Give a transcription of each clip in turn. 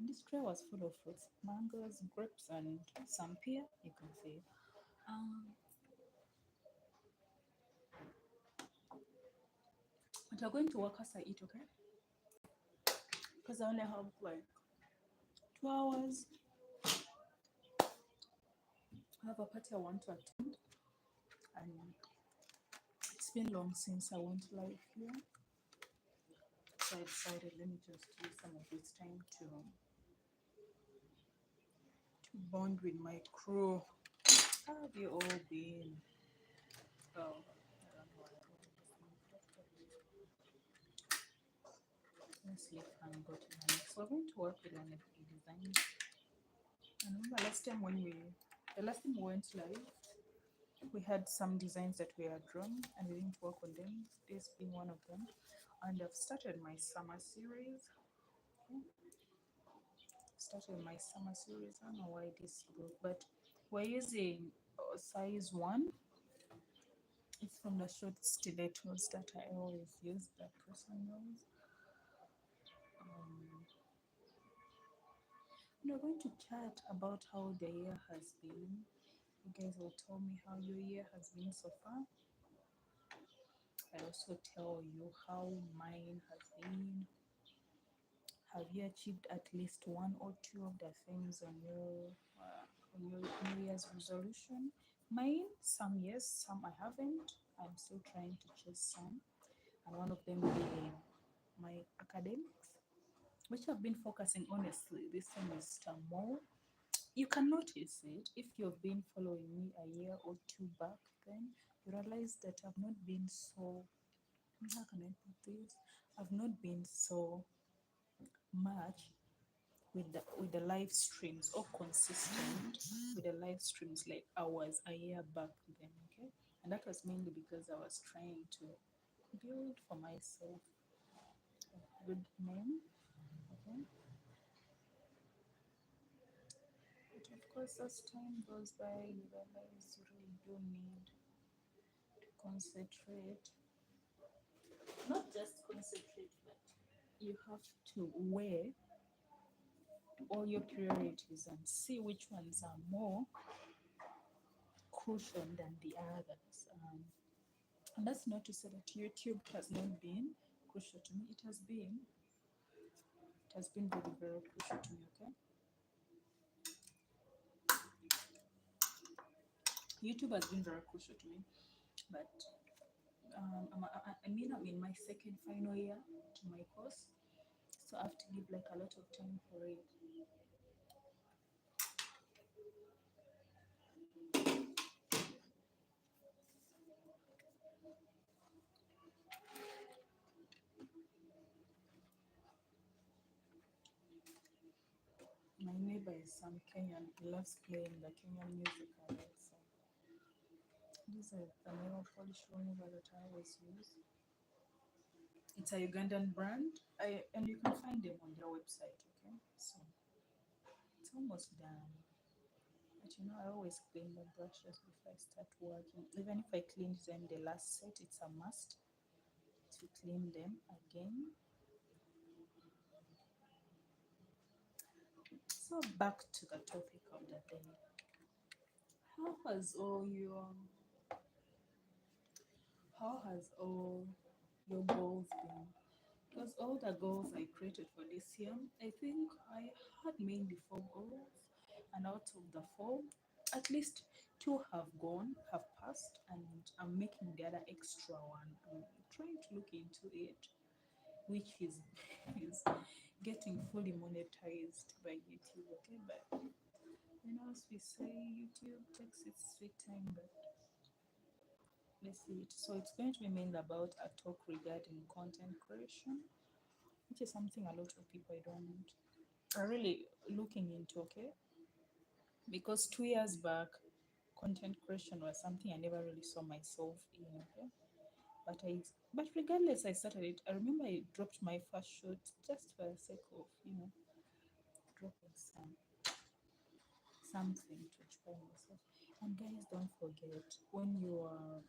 this tray was full of fruits, mangoes, grapes, and some pear, you can say. Um, but you're going to work as I eat, okay? Because I only have like 2 hours. I have a party I want to attend, and it's been long since I went live here. So I decided let me just use some of this time to bond with my crew. How have you all been? Oh, I don't know. Let's leave and go to the next. We're going to work with an design. And remember the last time we went live, we had some designs that we had drawn and we didn't work on them. This being one of them. And I've started my summer series. I don't know why this broke, but we're using size 1. It's from the short stilettos that I always use, that person knows. We're going to chat about how the year has been. You guys will tell me how your year has been so far. I also tell you how mine has been. Have you achieved at least one or two of the things on your New Year's resolution? Mine, some yes, some I haven't. I'm still trying to chase some, and one of them being my academics, which I've been focusing honestly this semester more. You can notice it if you've been following me a year or two back. Then you realize that I've not been so. How can I put this? I've not been so much with the live streams or consistent with the live streams like I was a year back then, okay? And that was mainly because I was trying to build for myself a good name, okay? But of course, as time goes by, you realize you really do need to concentrate. Not just concentrate, but you have to weigh all your priorities and see which ones are more crucial than the others. And that's not to say that YouTube has not been crucial to me. It has been. It has been very, very crucial to me, okay? YouTube has been very crucial to me. But I mean, I'm in my second final year to my course. So I have to give like a lot of time for it. My neighbor is some Kenyan. He loves playing the Kenyan music a lot. So this is the nail polish remover that I always use. It's a Ugandan brand. And you can find them on their website, okay? So it's almost done. But you know, I always clean the brushes before I start working. Even if I cleaned them the last set, it's a must to clean them again. So back to the topic of the day. How has all your how has all your goals been? Because all the goals I created for this year, I think I had mainly 4 goals, and out of the 4, at least 2 have gone, have passed, and I'm making the other extra one. I'm trying to look into it, which is getting fully monetized by YouTube. Okay, but you know, as we say, YouTube takes its sweet time, but let's see it. So it's going to be mainly about a talk regarding content creation, which is something a lot of people don't are really looking into, okay? Because 2 years back, content creation was something I never really saw myself in, okay? But regardless, I started it. I remember I dropped my first shoot just for the sake of, dropping something to explain myself. And guys, don't forget when you're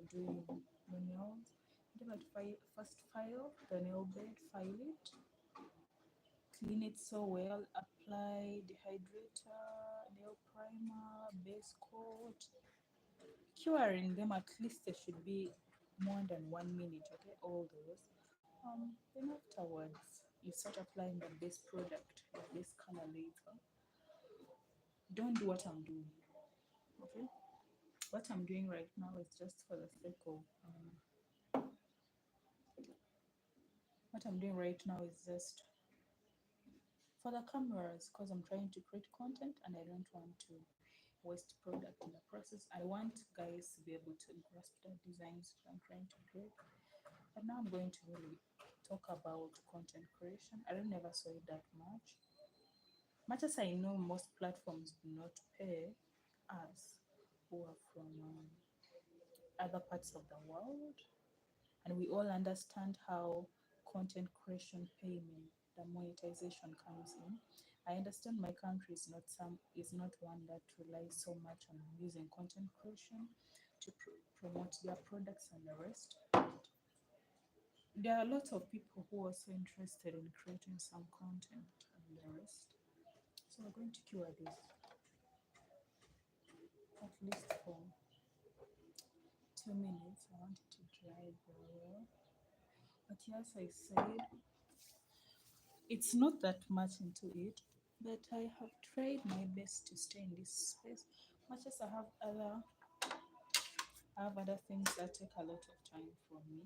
doing your nails, you have to first file the nail bed, file it, clean it so well, apply dehydrator, nail primer, base coat, curing them. At least they should be more than 1 minute, okay, all those. Then afterwards you start applying the base product, the base color later. Don't do what I'm doing, okay. What I'm doing right now is just for the sake of what I'm doing right now is just for the cameras, because I'm trying to create content and I don't want to waste product in the process. I want guys to be able to grasp the designs that I'm trying to create. But now I'm going to really talk about content creation. I don't never saw it that much as I know most platforms do not pay us who are from other parts of the world, and we all understand how content creation payment, the monetization comes in. I understand my country is not one that relies so much on using content creation to promote their products and the rest. There are lots of people who are also interested in creating some content and the rest. So we're going to cure this at least for 2 minutes. I want it to dry very well. But yes, I said it's not that much into it, but I have tried my best to stay in this space. Much as I have other things that take a lot of time from me.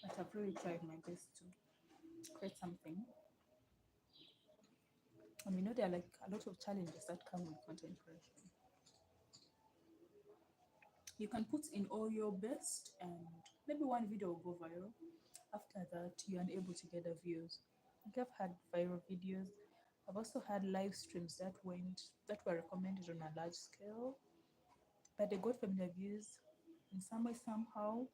But I've really tried my best to create something. And we know there are like a lot of challenges that come with content creation. You can put in all your best and maybe one video will go viral. After that, you're unable to get the views. Like I've had viral videos. I've also had live streams that were recommended on a large scale, but they got familiar views. In some way, somehow,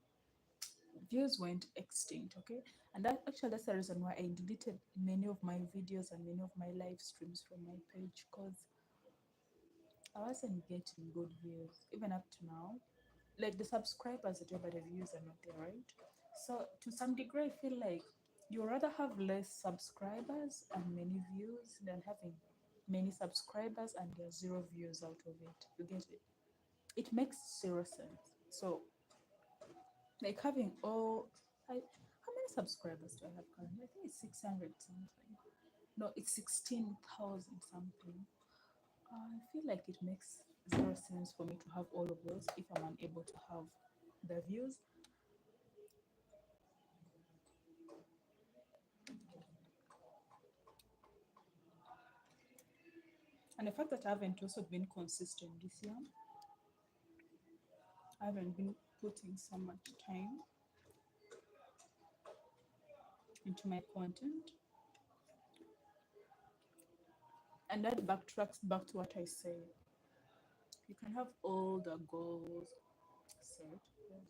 views went extinct. Okay, and that's the reason why I deleted many of my videos and many of my live streams from my page, because I wasn't getting good views even up to now. Like the subscribers are there, but the views are not there, right? So to some degree, I feel like you rather have less subscribers and many views than having many subscribers and there's zero views out of it. You get it? It makes zero sense. So like having how many subscribers do I have currently? I think it's 600 something. No, it's 16,000 something. I feel like it makes zero sense for me to have all of those if I'm unable to have the views. And the fact that I haven't also been consistent this year, I haven't been putting so much time into my content. And that backtracks back to what I said. You can have all the goals set, but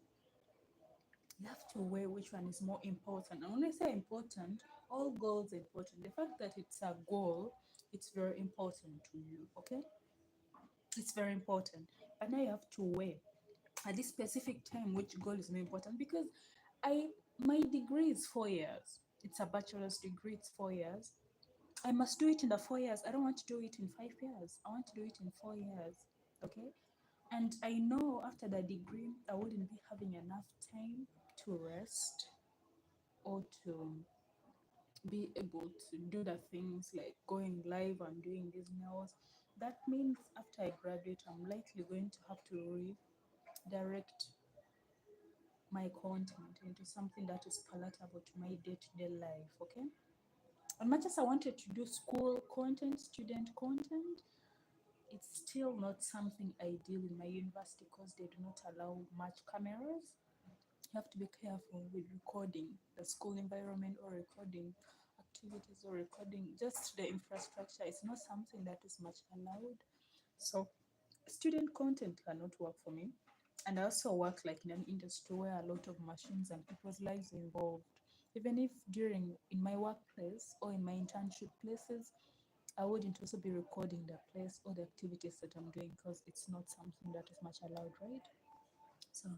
you have to weigh which one is more important. And when I say important, all goals are important. The fact that it's a goal, it's very important to you, okay? It's very important. But now you have to weigh at this specific time which goal is more important, because I my degree is 4 years. It's a bachelor's degree, it's 4 years. I must do it in the 4 years. I don't want to do it in 5 years. I want to do it in 4 years. Okay. And I know after the degree I wouldn't be having enough time to rest or to be able to do the things like going live and doing these nails. That means after I graduate, I'm likely going to have to redirect my content into something that is palatable to my day-to-day life. Okay. And much as I wanted to do school content, student content, it's still not something ideal in my university because they do not allow much cameras. You have to be careful with recording the school environment or recording activities or recording just the infrastructure. It's not something that is much allowed. So student content cannot work for me. And I also work like in an industry where a lot of machines and people's lives are involved. Even if during in my workplace or in my internship places, I wouldn't also be recording the place or the activities that I'm doing because it's not something that is much allowed, right? So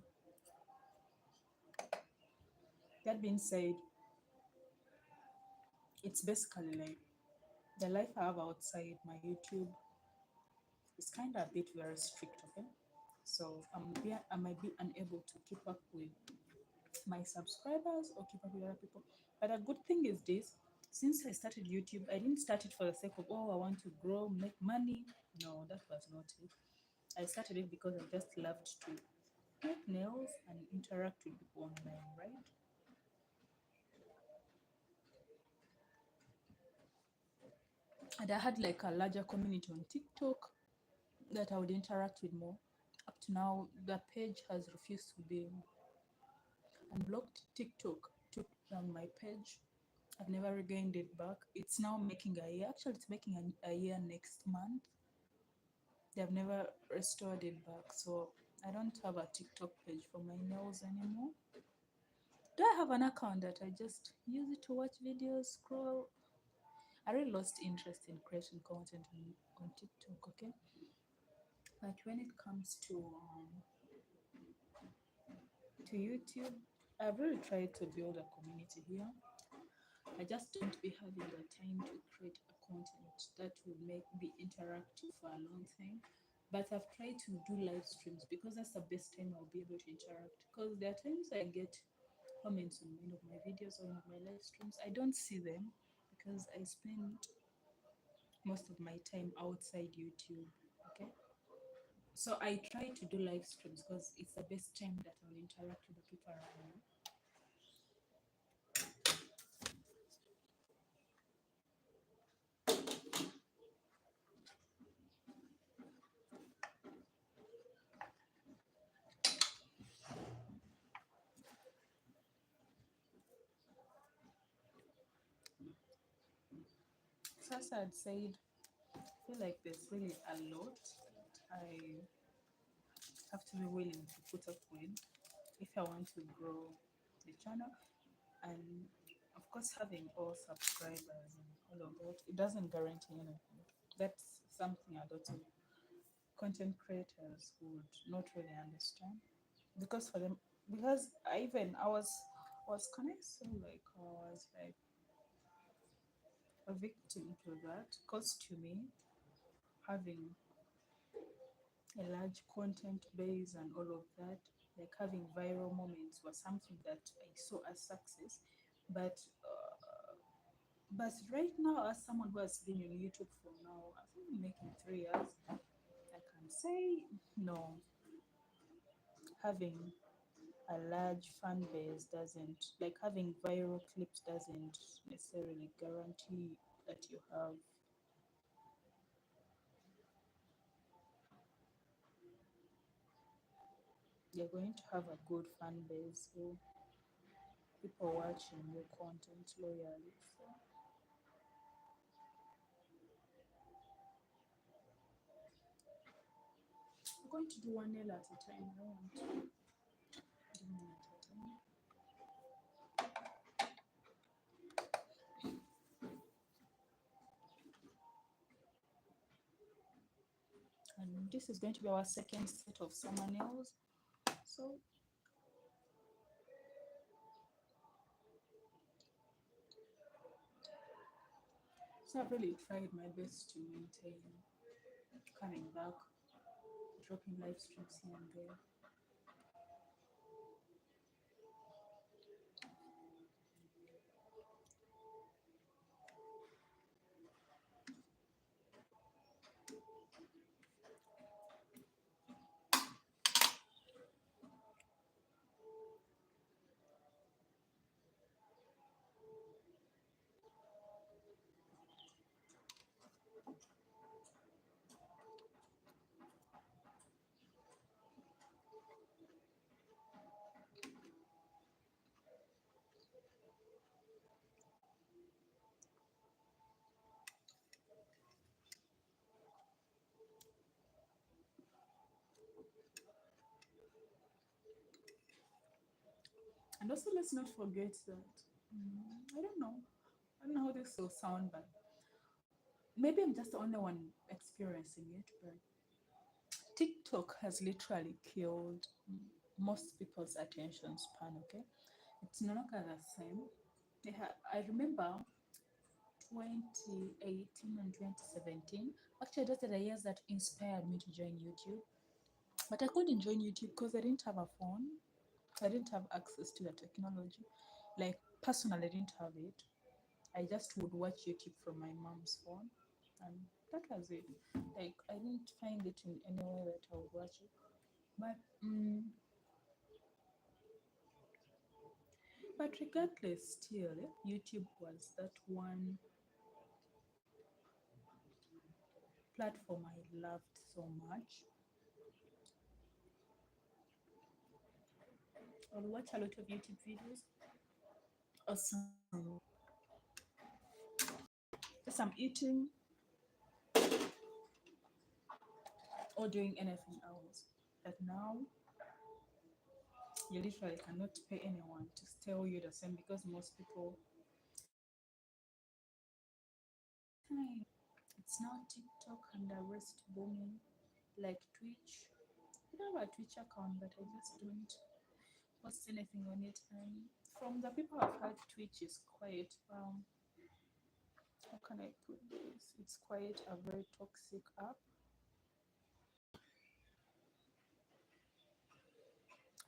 that being said, it's basically like the life I have outside my YouTube is kind of a bit very strict, okay? So I might be unable to keep up with my subscribers or keep up with other people. But a good thing is this: since I started YouTube, I didn't start it for the sake of, oh, I want to grow, make money. No, that was not it. I started it because I just loved to make nails and interact with people online, right? And I had like a larger community on TikTok that I would interact with more. Up to now, the page has refused to be unblocked. TikTok took down my page. I've never regained it back. It's now making a year. Actually, it's making a year next month. They've never restored it back. So I don't have a TikTok page for my nails anymore. Do I have an account that I just use it to watch videos, scroll? I really lost interest in creating content on TikTok, okay? But when it comes to YouTube, I've really tried to build a community here. I just don't be having the time to create a content that will make be interactive for a long time. But I've tried to do live streams because that's the best time I'll be able to interact. Because there are times I get comments on one of my videos or one of my live streams. I don't see them because I spend most of my time outside YouTube. Okay. So I try to do live streams because it's the best time that I'll interact with the people around me. First, I'd say I feel like there's really a lot I have to be willing to put up with if I want to grow the channel. And of course, having all subscribers and all of that, it doesn't guarantee anything. That's something a lot of content creators would not really understand because for them, because I was can I say like I was like a victim to that. Because to me, having a large content base and all of that, like having viral moments was something that I saw as success. But but right now, as someone who has been on YouTube for now, I think making 3 years, I can say no. Having a large fan base doesn't like having viral clips doesn't necessarily guarantee that you're going to have a good fan base or people watching your content loyally. So I'm going to do one nail at a time. I want to do one at a time. And this is going to be our second set of summer nails. So I've really tried my best to maintain coming back, dropping live streams here and there. And also, let's not forget that I don't know. I don't know how this will sound, but maybe I'm just the only one experiencing it. But TikTok has literally killed most people's attention span. Okay, it's no longer the same. I remember 2018 and 2017. Actually, those are the years that inspired me to join YouTube. But I couldn't join YouTube because I didn't have a phone. I didn't have access to the technology. Like, personally, I didn't have it. I just would watch YouTube from my mom's phone, and that was it. Like, I didn't find it in any way that I would watch it. But regardless, still, YouTube was that one platform I loved so much. I would watch a lot of YouTube videos. Awesome. Just I'm eating or doing anything else. But now you literally cannot pay anyone to tell you the same because most people time. It's now TikTok and the rest booming, like Twitch. I have a Twitch account, but I just don't post anything on it. And from the people I've heard, Twitch is quite how can I put this? It's quite a very toxic app.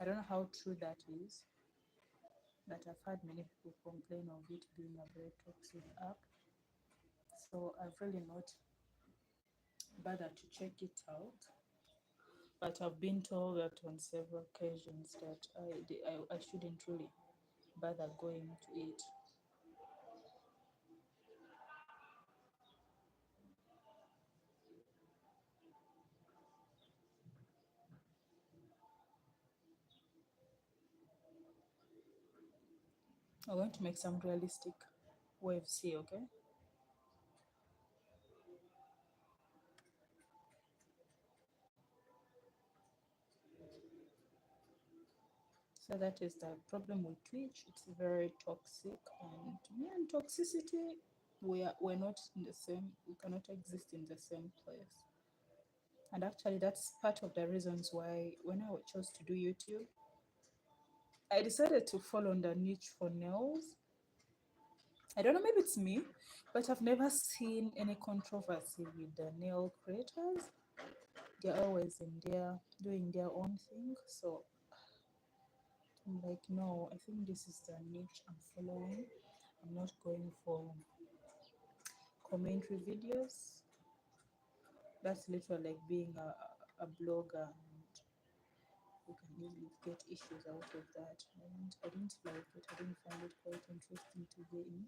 I don't know how true that is, but I've heard many people complain of it being a very toxic app. So I've really not bothered to check it out. But I've been told that on several occasions that I shouldn't really bother going to it. I'm going to make some realistic waves here, okay? So that is the problem with Twitch. It's very toxic, and yeah, and toxicity. We're not in the same. We cannot exist in the same place. And actually, that's part of the reasons why when I chose to do YouTube, I decided to fall on the niche for nails. I don't know, maybe it's me, but I've never seen any controversy with the nail creators. They're always in there doing their own thing. So I'm like, no, I think this is the niche I'm following. I'm not going for commentary videos. That's literally like being a blogger, and you can easily get issues out of that. And I didn't like it. I didn't find it quite interesting to be in.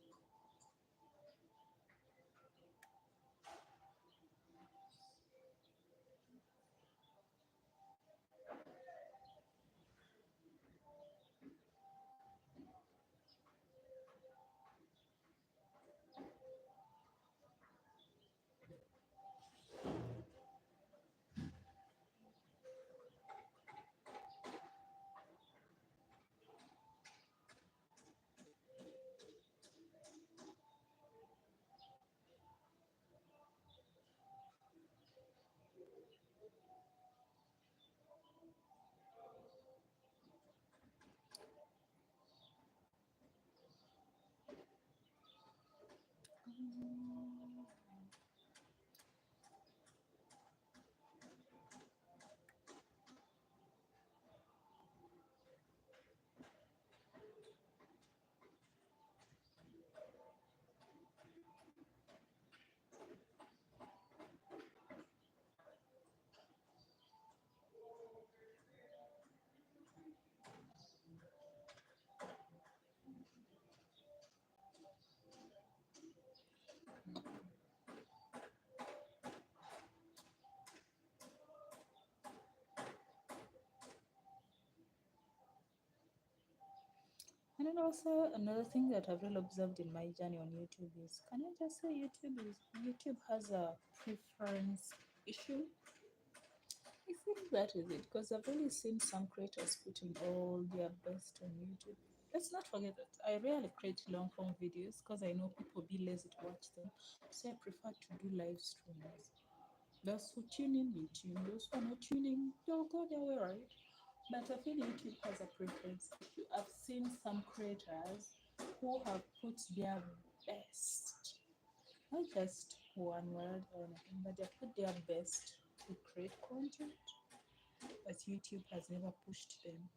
And then also another thing that I've really observed in my journey on YouTube is, can I just say YouTube has a preference issue? I think that is it because I've really seen some creators putting all their best on YouTube. Let's not forget that I rarely create long form videos because I know people be lazy to watch them. So I prefer to do live streams. Those who tune in will tune. Those who are not tuning, they'll go their way, right? But I feel YouTube has a preference. I've seen some creators who have put their best, not just one word or anything, but they put their best to create content, but YouTube has never pushed them.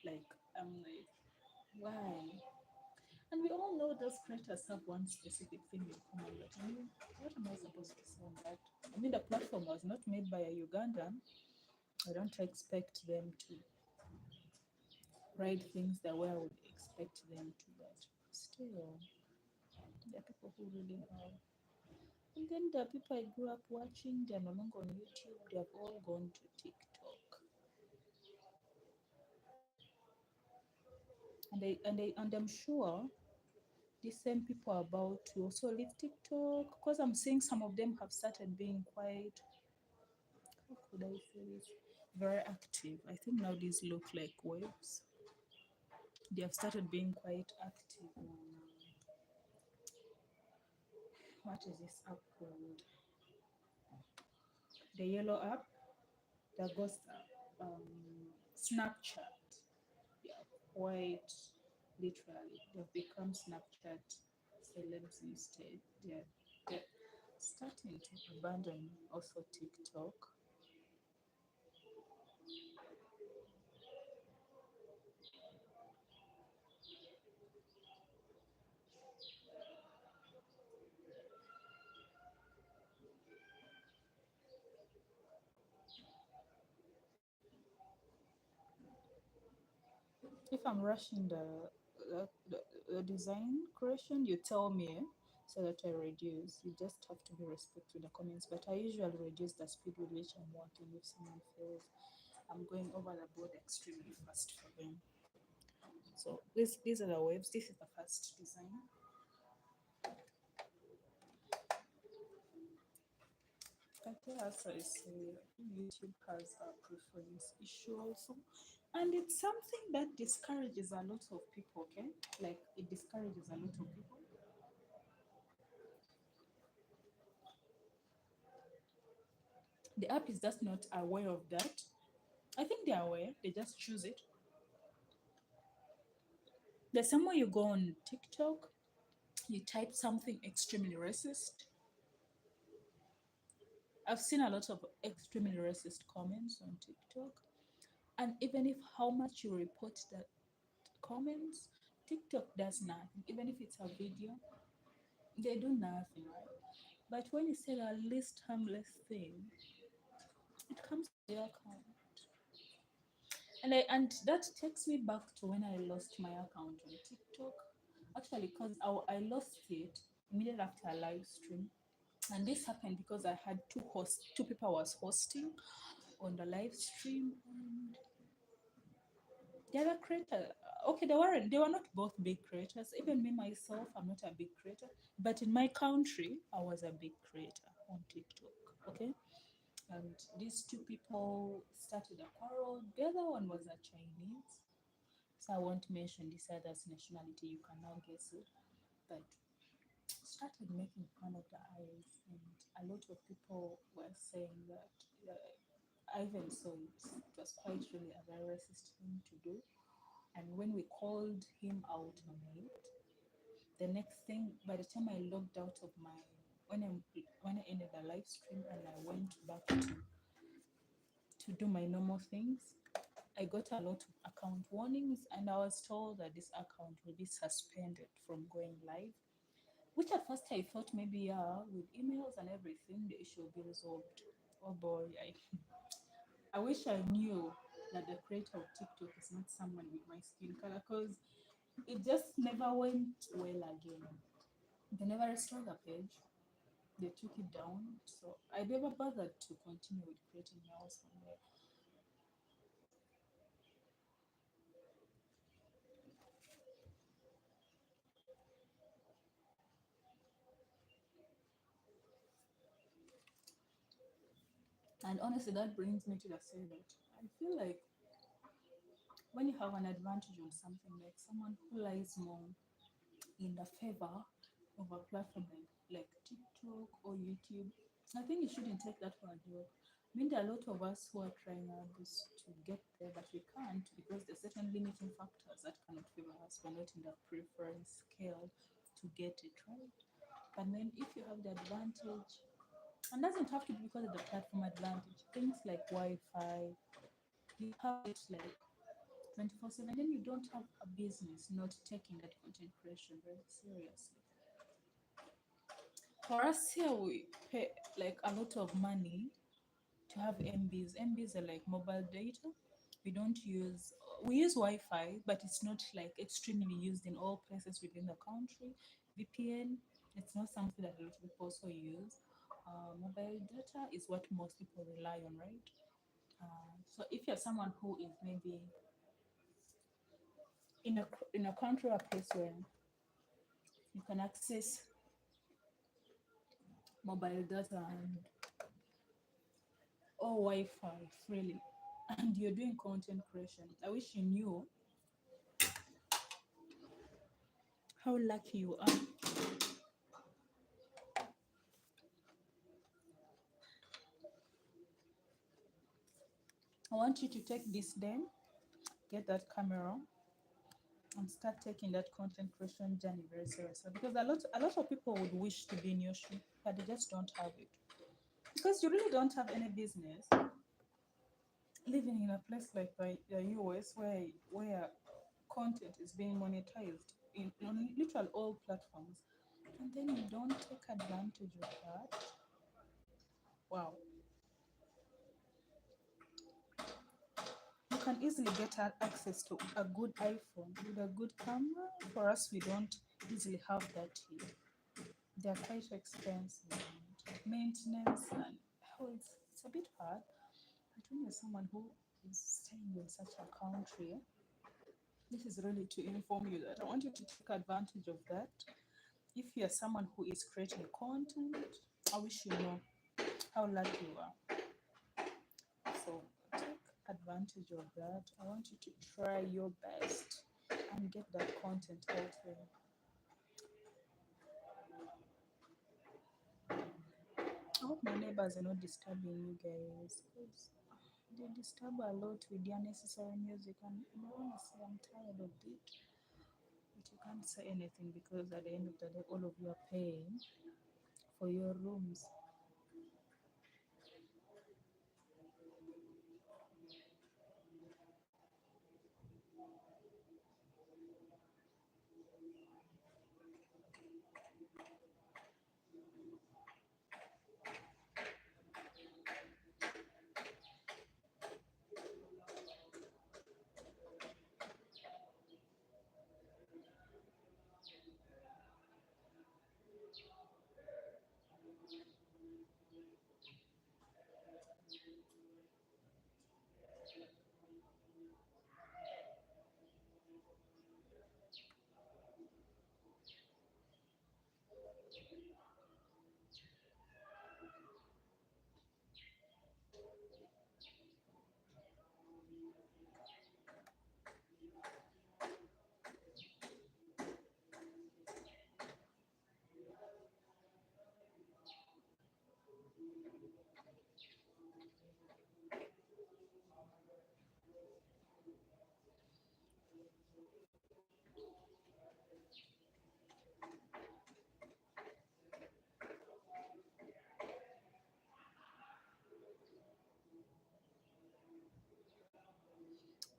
Like, I'm like, why? And we all know those creators have one specific thing in common, but I mean, what am I supposed to say on that? I mean, the platform was not made by a Ugandan. I don't expect them to write things the way I would expect them to, but still, there are people who really have. And then the people I grew up watching, they're no longer on YouTube, they have all gone to TikTok. And I'm sure the same people are about to also leave TikTok because I'm seeing some of them have started being quite, how could I say this? Very active. I think now these look like waves. They have started being quite active on what is this app called? The yellow app, the ghost app, Snapchat. They are quite literally, they've become Snapchat celebs instead. They're starting to abandon also TikTok. If I'm rushing the design creation, you tell me so that I reduce. You just have to be respectful with the comments. But I usually reduce the speed with which I'm working if someone feels I'm going over the board extremely fast for them. So these are the waves. This is the first design. But as I say, YouTube has a preference issue also. And it's something that discourages a lot of people, okay? Like it discourages a lot of people. The app is just not aware of that. I think they're aware, they just choose it. There's somewhere you go on TikTok, you type something extremely racist. I've seen a lot of extremely racist comments on TikTok. And even if how much you report that comments, TikTok does nothing. Even if it's a video, they do nothing, right? But when you say the least harmless thing, it comes to your account. And that takes me back to when I lost my account on TikTok. Actually, because I lost it immediately after a live stream. And this happened because I had two people I was hosting on the live stream. And the other creator, okay, they were not both big creators. Even me myself, I'm not a big creator. But in my country, I was a big creator on TikTok. Okay. And these two people started a quarrel. The other one was a Chinese. So I won't mention this other's nationality, you can now guess it. But started making fun of the eyes, and a lot of people were saying that I even saw it. It was quite really a very racist thing to do. And when we called him out on it, the next thing, by the time I logged out of my when I ended the live stream and I went back to do my normal things, I got a lot of account warnings, and I was told that this account will be suspended from going live. Which at first I thought maybe, yeah, with emails and everything, the issue will be resolved. Oh boy, I wish I knew that the creator of TikTok is not someone with my skin color, because it just never went well again. They never restored the page. They took it down. So I never bothered to continue with creating my house from there. And honestly, that brings me to the say that I feel like when you have an advantage on something, like someone who lies more in the favor of a platform like TikTok or YouTube, I think you shouldn't take that for a joke. I mean, there are a lot of us who are trying our best to get there, but we can't because there's certain limiting factors that cannot favor us. We're not in the preference scale to get it right. But then, if you have the advantage, and doesn't have to be because of the platform advantage, things like Wi-Fi, you have it like 24/7, then you don't have a business not taking that content creation very seriously. For us here, we pay like a lot of money to have MBs. MBs are like mobile data. We don't use, we use Wi-Fi, but it's not like extremely used in all places within the country. VPN, it's not something that a lot of people also use. Mobile data is what most people rely on, right? So if you're someone who is maybe in a country or a place where you can access mobile data and or Wi-Fi freely, and you're doing content creation, I wish you knew how lucky you are. I want you to take this day, get that camera, and start taking that content creation journey very seriously. Because a lot of people would wish to be in your shoe, but they just don't have it. Because you really don't have any business living in a place like the US where content is being monetized in on literal all platforms, and then you don't take advantage of that. Wow. You can easily get access to a good iPhone with a good camera. For us, we don't easily have that here. They're quite expensive, and maintenance, and it's a bit hard. But when you're someone who is staying in such a country, this is really to inform you that I want you to take advantage of that. If you're someone who is creating content, I wish you know how lucky you are. So take advantage of that. I want you to try your best and get that content out there. I hope my neighbors are not disturbing you guys because they disturb a lot with the unnecessary music, and honestly, I'm tired of it. But you can't say anything because at the end of the day, all of you are paying for your rooms.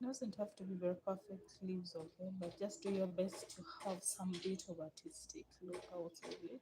It doesn't have to be very perfect leaves, okay? But just do your best to have some bit of artistic look out of it.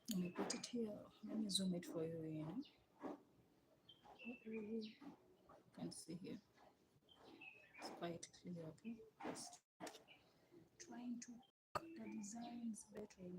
Let me put it here. Let me zoom it for you. You can see here. It's quite clear. Okay, just trying to the designs better.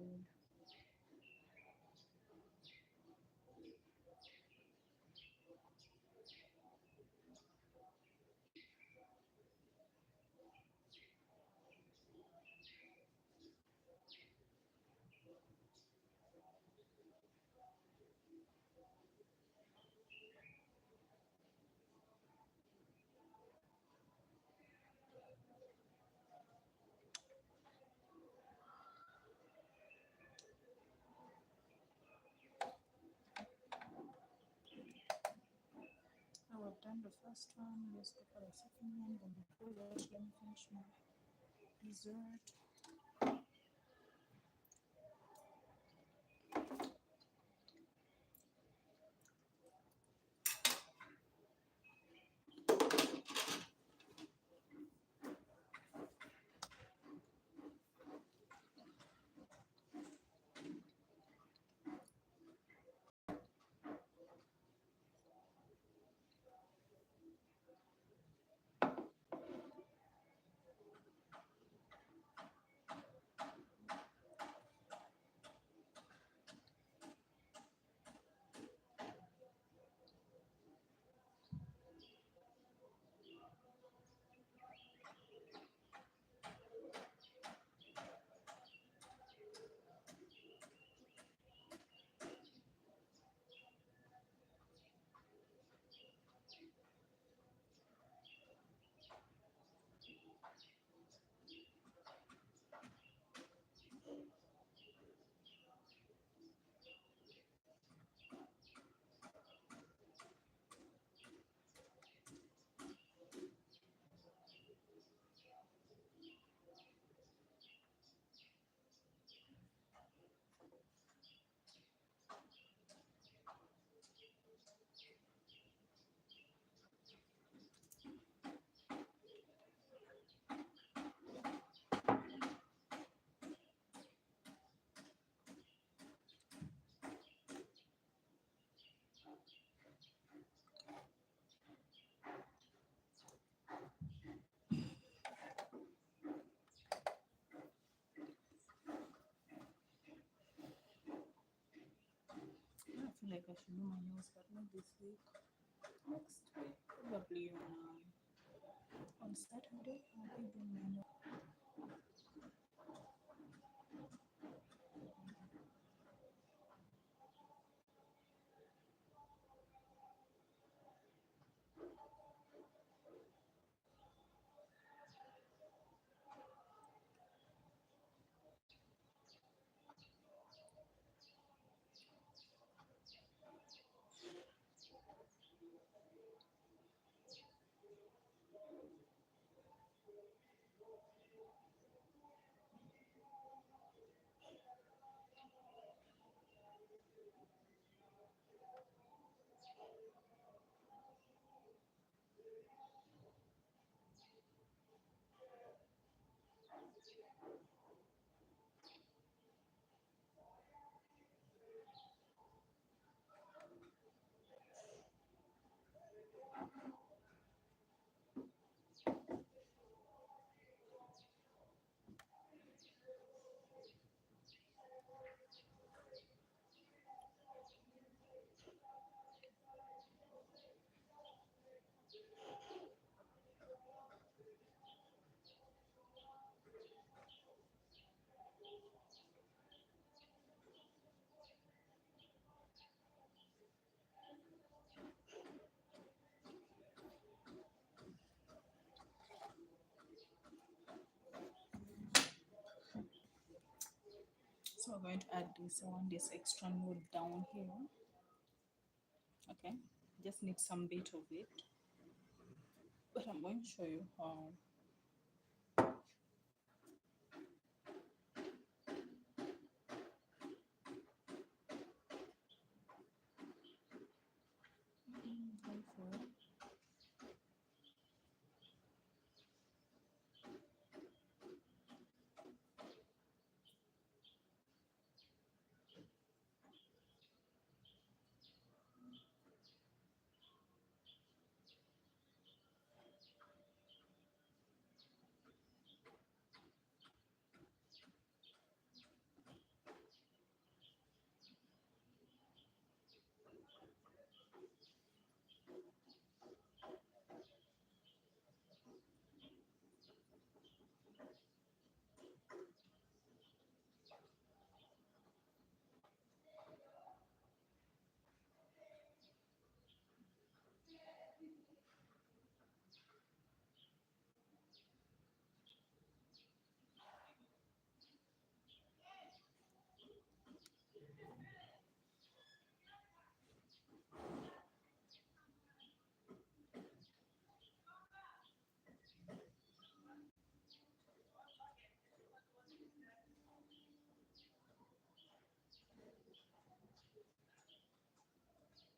Now I've done the first one. Let's go for the second one. But before that, let me finish my dessert. I should do my nails, but not this week. Next week, probably on Saturday, I'll be doing my nails. So we're going to add this. I want this extra node down here. Okay, just need some bit of it, but I'm going to show you how. Go for it.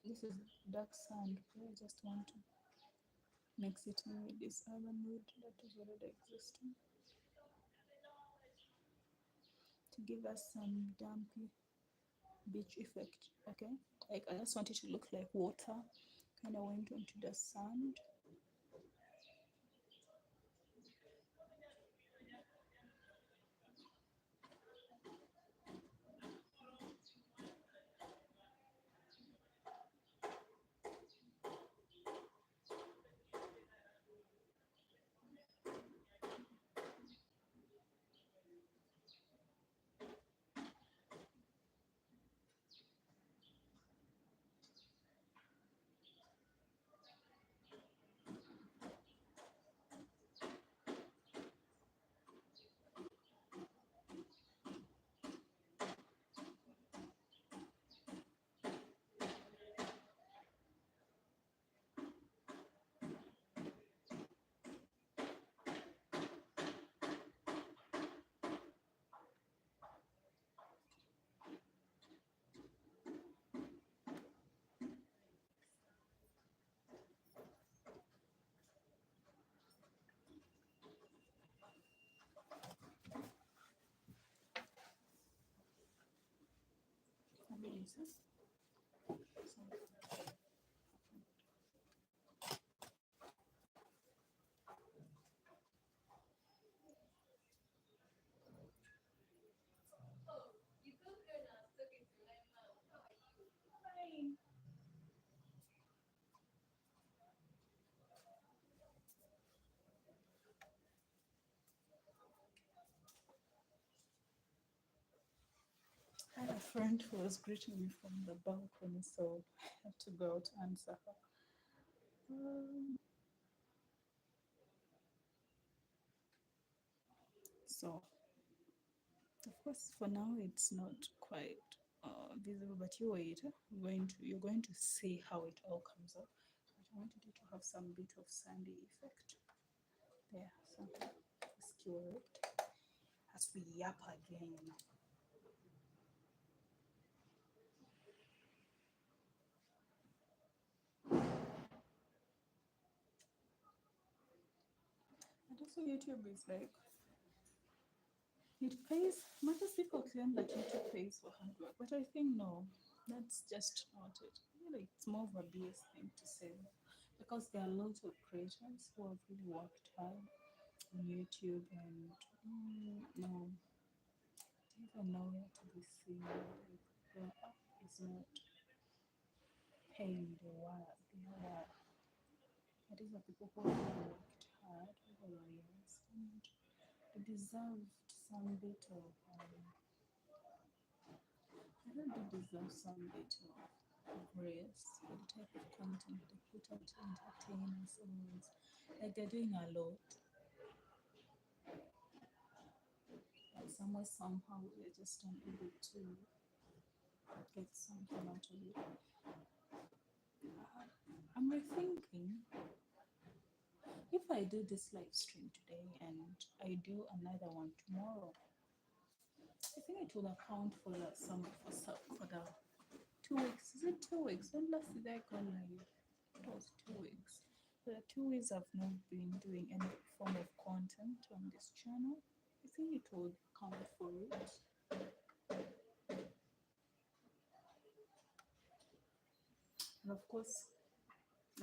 This is dark sand. Okay? I just want to mix it in with this other nude that is already existing to give us some dumpy beach effect. Okay, like I just want it to look like water kind of went onto the sand. Let me use this. Fine. friend who was greeting me from the balcony, so I had to go out to answer her. So, of course, for now it's not quite visible, but you wait. You're going to see how it all comes up. But I wanted it to have some bit of sandy effect there. So skewer it as we yap again. And also YouTube is like it pays. Most people claim that YouTube pays for hard work, but I think no, that's just not it. I feel like it's more of a BS thing to say because there are lots of creators who have really worked hard on YouTube and no, they even nowhere to be seen. Like their app is not paying the work. These are people who have worked hard over the years and they deserved some bit of I think they deserve some bit of grace for the type of content they put out to entertain us always. Like they're doing a lot, but somewhere somehow we're just unable to get something out of it. I'm rethinking if I do this live stream today and I do another one tomorrow, I think it will account for for the 2 weeks. Is it 2 weeks? When last did I go live? It was 2 weeks. For the 2 weeks I've not been doing any form of content on this channel. I think it will count for it. And of course,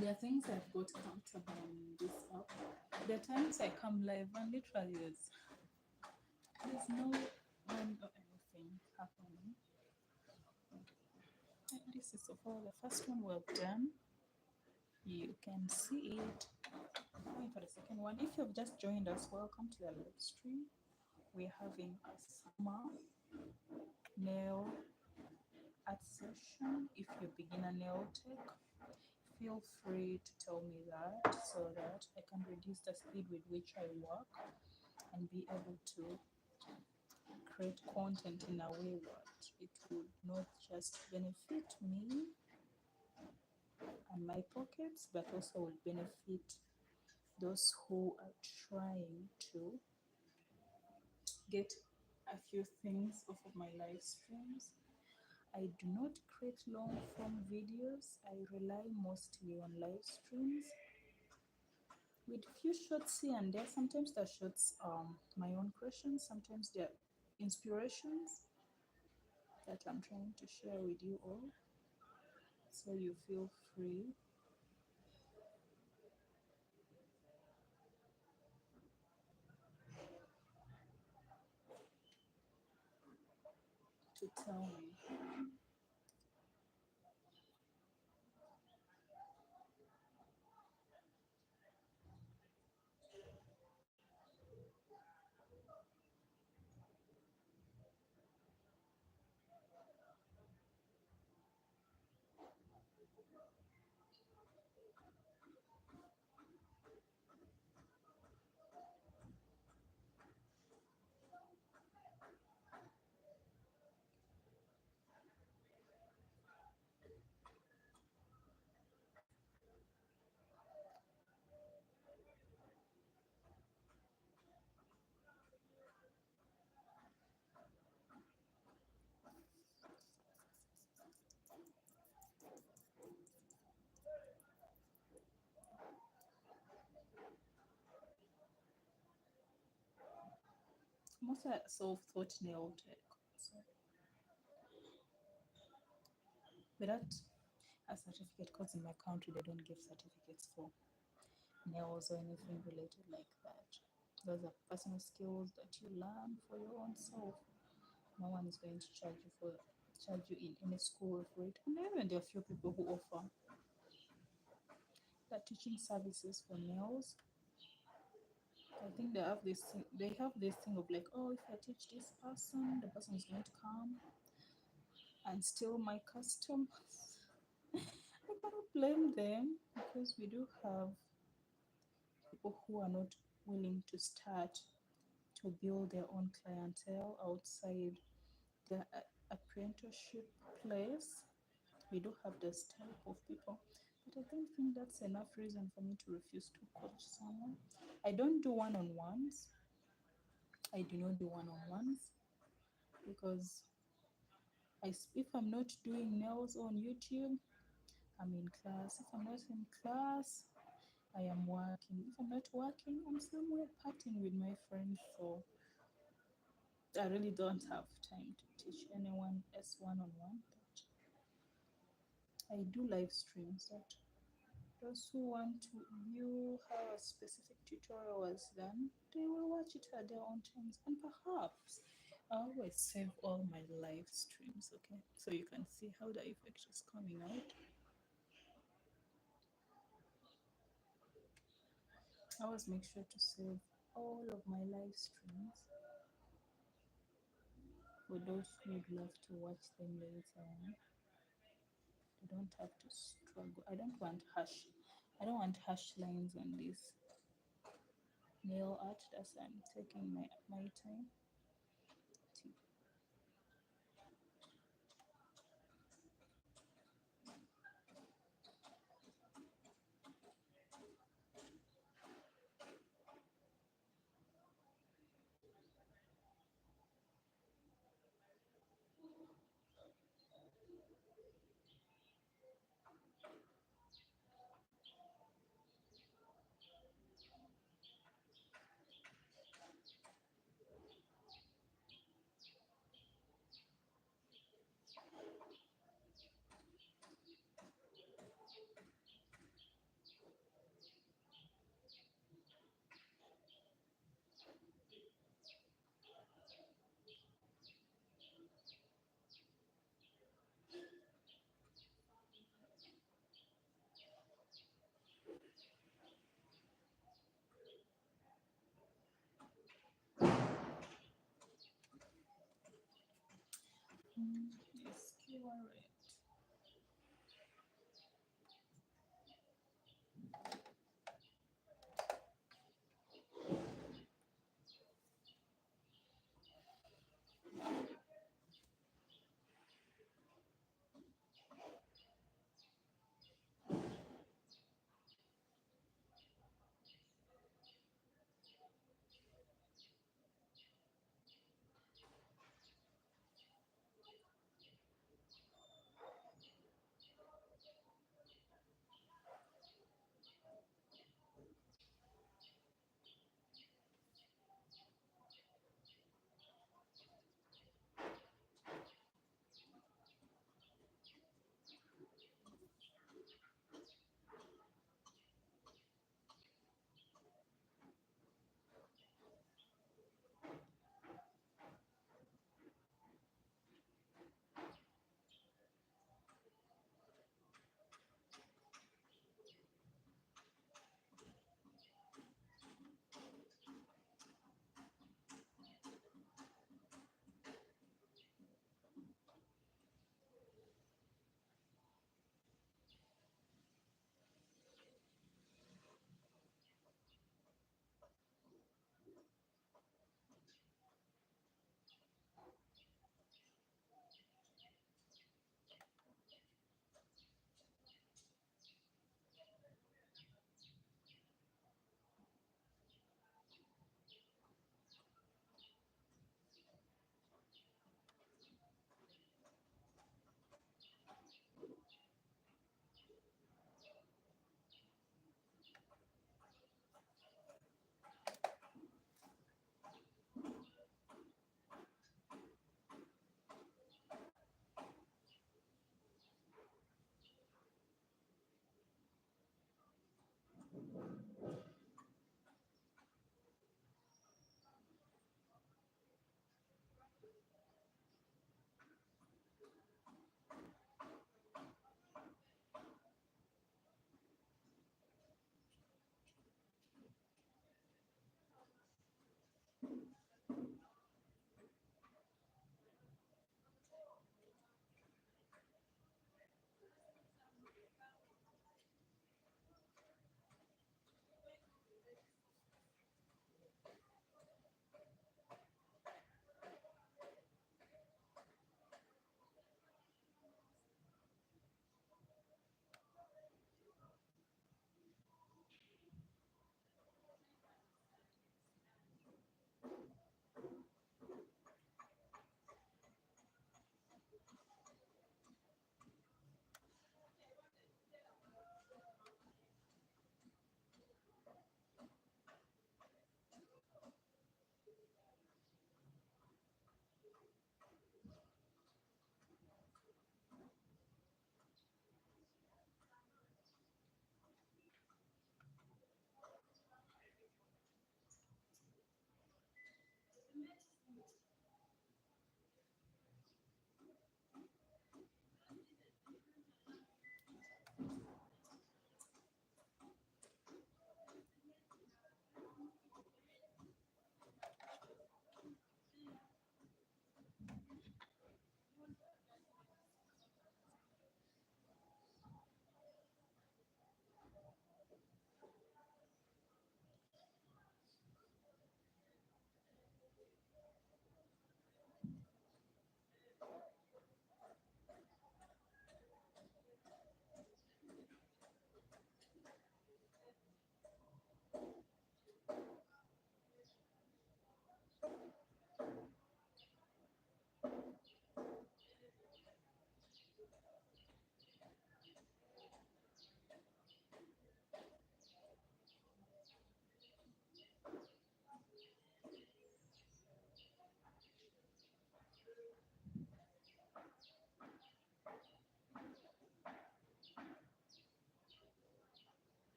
there are things I've got comfortable on this app. There are times I come live and literally there's no one or anything happening. And this is so far the first one we've done. You can see it. Going for the second one. If you've just joined us, welcome to the live stream. We're having a summer nail art session. If you're beginner nail tech, feel free to tell me that so that I can reduce the speed with which I work and be able to create content in a way that it would not just benefit me and my pockets, but also will benefit those who are trying to get a few things off of my live streams. I do not create long form videos. I rely mostly on live streams with few shots here and there. Sometimes the shots are my own questions, sometimes they're inspirations that I'm trying to share with you all. So you feel free to tell me. I'm also a self-taught nail tech. So without a certificate, because in my country they don't give certificates for nails or anything related like that. Those are personal skills that you learn for your own self. No one is going to charge you in any school for it. And even there are few people who offer the teaching services for nails. I think they have this thing of like, oh, if I teach this person, the person is going to come and steal my customers. I cannot blame them because we do have people who are not willing to start to build their own clientele outside the apprenticeship place. We do have this type of people, but I don't think that's enough reason for me to refuse to coach someone. I don't do one-on-ones. I do not do one-on-ones because if I'm not doing nails on YouTube, I'm in class. If I'm not in class, I am working. If I'm not working, I'm somewhere partying with my friends. So I really don't have time to teach anyone as one-on-one. But I do live streams that those who want to view how a specific tutorial was done, they will watch it at their own times. And perhaps I always save all my live streams, okay? So you can see how the effect is coming out. I always make sure to save all of my live streams for those who would love to watch them later on. You don't have to struggle. I don't want hash lines on this nail art. That's I'm taking my time to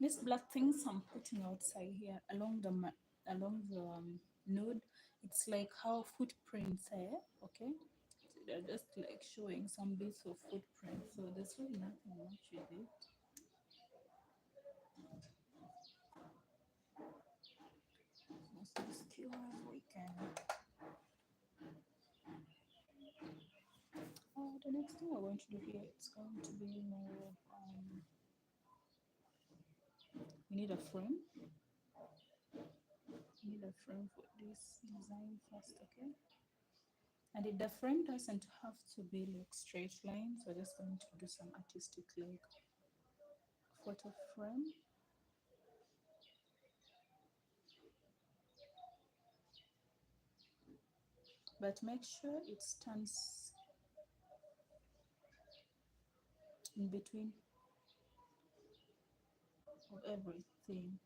These black things I'm putting outside here along along the nude, it's like how footprints are, okay? So they're just like showing some bits of footprints. So there's really nothing much with it. Let's just cure as we can. The next thing we're going to do here, it's going to be more. We need a frame. We need a frame for this design first, okay? And the frame doesn't have to be like straight lines. We're just going to do some artistic like photo frame. But make sure it stands in between of everything.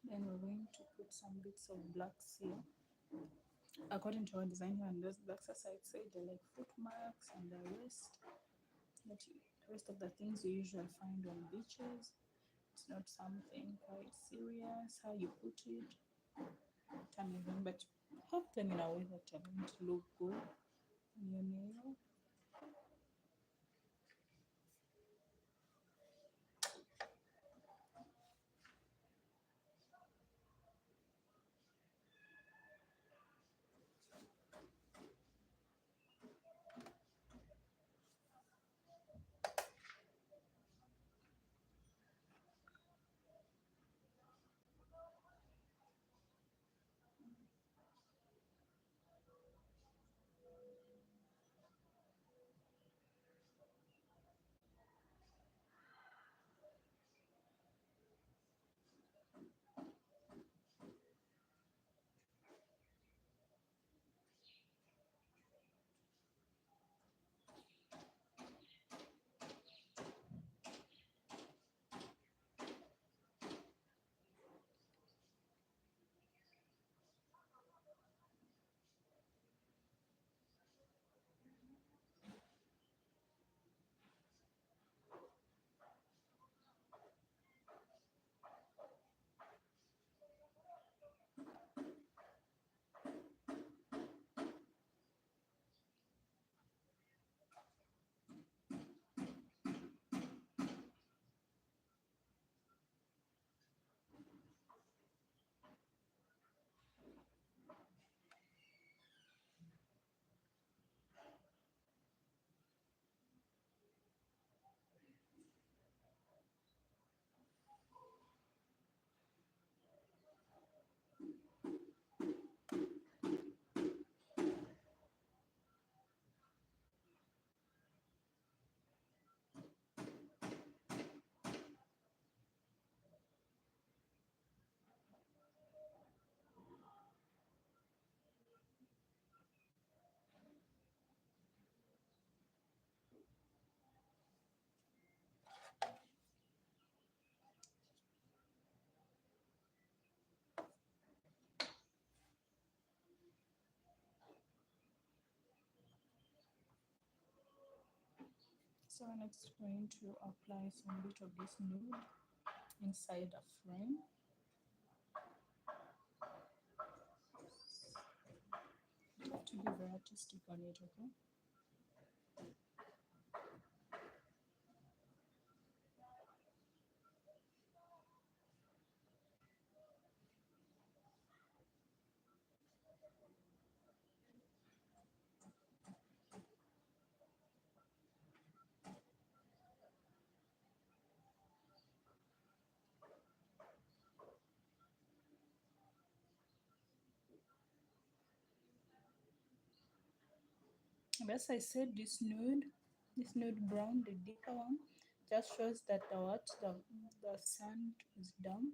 Then we're going to put some bits of blacks here. According to our design here, and those blacks, as I said, they're like foot marks and the rest. The rest of the things you usually find on beaches. It's not something quite serious. How you put it, amazing, but have them in a way that are going to look good on your nail. So next we're going to apply some bit of this nude inside a frame. You have to be very artistic on it, okay? And as I said, this nude brown, the deeper one, just shows that the sand is down.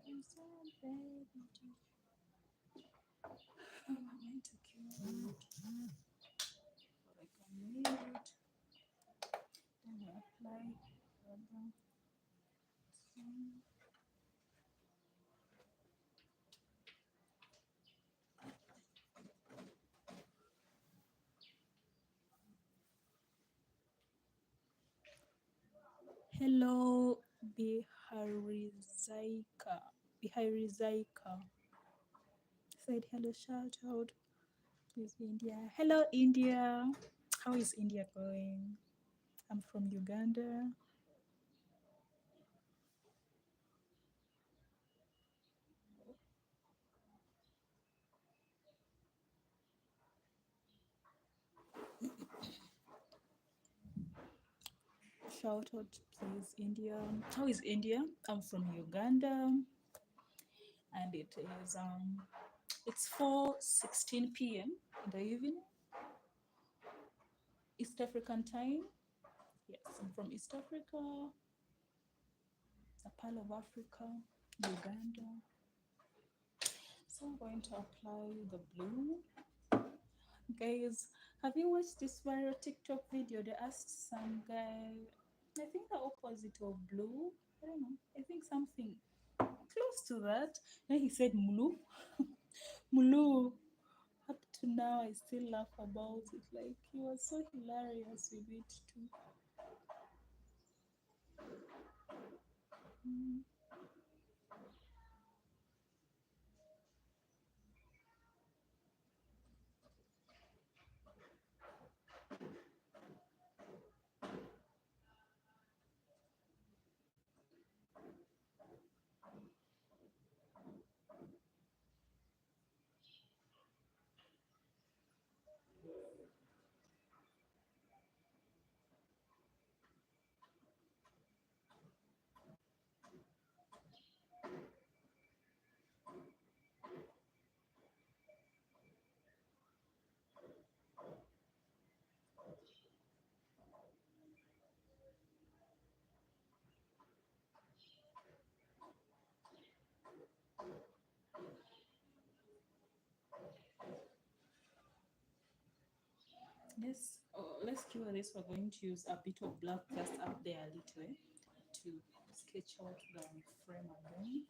I'm so baby. I'm going to kill it, but I can leave it. Then we apply further. Hello, Biharizaika. Biharizaika said hello, shout out. Please, India. Hello, India. How is India going? I'm from Uganda. Shout out, please, India. How is India? I'm from Uganda, and it's 4:16 p.m. in the evening, East African time. Yes, I'm from East Africa, a part of Africa, Uganda. So I'm going to apply the blue. Guys, have you watched this viral TikTok video? They asked some guy, I think the opposite of blue. I don't know. I think something close to that. Then he said mulu. Mulu. Up to now, I still laugh about it. Like, he was so hilarious with it too. Mm. Let's cure this. We're going to use a bit of black just up there a little to sketch out the frame again.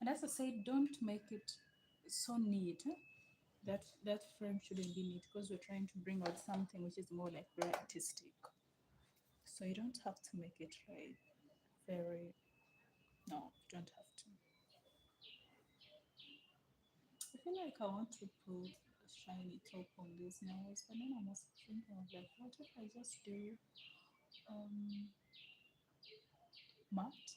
And as I said, don't make it so neat. That frame shouldn't be neat because we're trying to bring out something which is more like very artistic. So you don't have to make it like very, no, you don't have to. I feel like I want to put a shiny top on these nails, but then I'm also thinking of like, what if I just do um matte?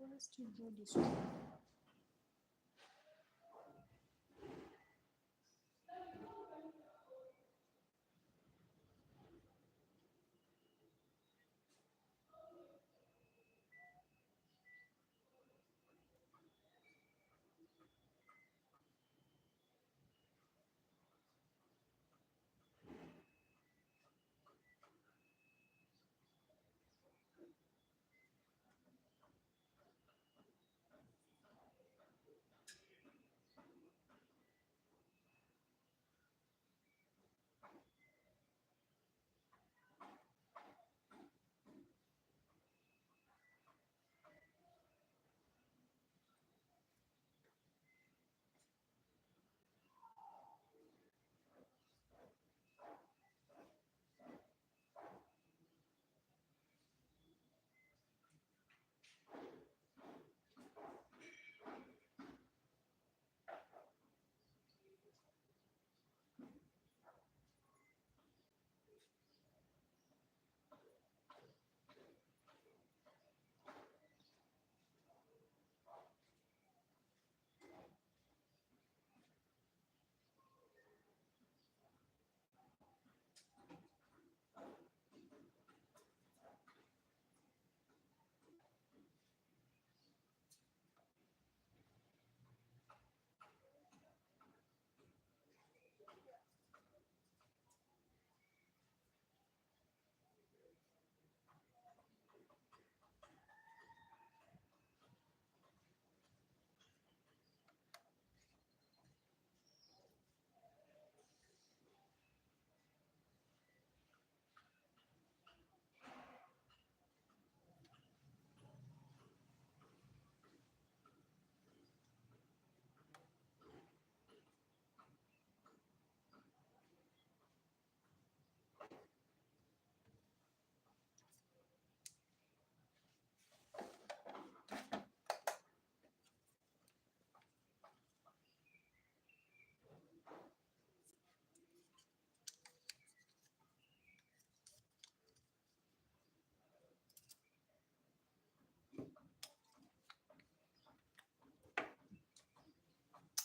for us to draw this one.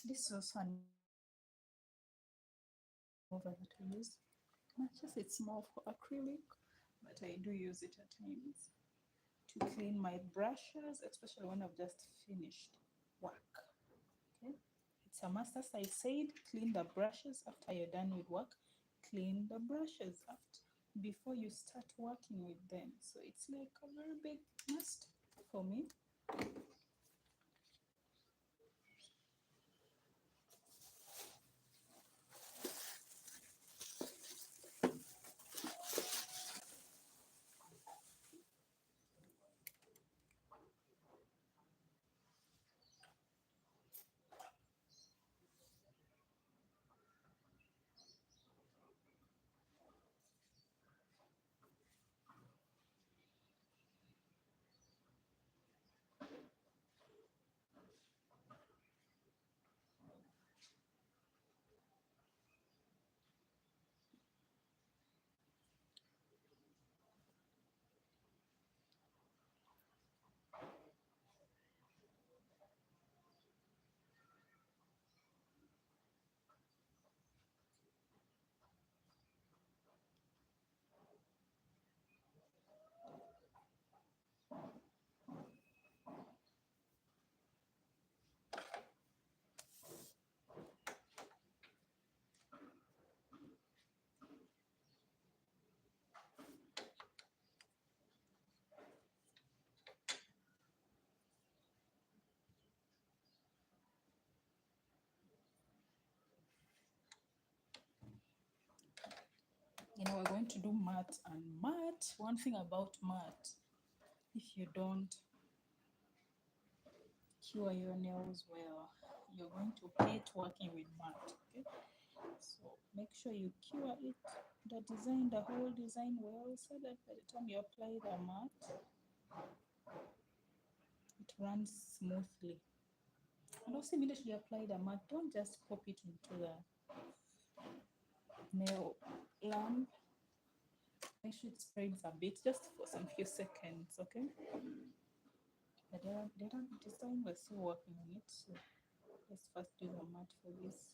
This is also an over that I use. Matches, it's more for acrylic, but I do use it at times to clean my brushes, especially when I've just finished work. Okay, it's a must, as I said, clean the brushes after you're done with work. Clean the brushes after before you start working with them. So it's like a very big must for me. We're going to do matte and matte. One thing about matte, if you don't cure your nails well, you're going to hate working with matte. Okay, so make sure you cure it, the whole design well, so that by the time you apply the matte, it runs smoothly. And also, immediately apply the matte, don't just pop it into the nail lamp. Make sure it spreads a bit, just for some few seconds. Okay, This time we're still working on it. So let's first do the mat for this.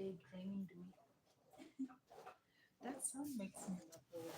they drained me. That sound makes me laugh always.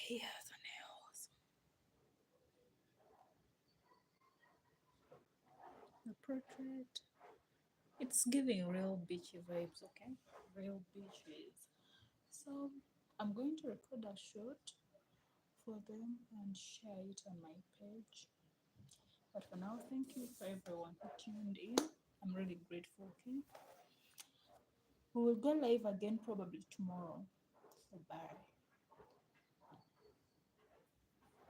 hair, the nails, the portrait. It's giving real beachy vibes, okay? Real beaches. So I'm going to record a shoot for them and share it on my page. But for now, thank you for everyone who tuned in. I'm really grateful, okay? We will go live again probably tomorrow. So bye.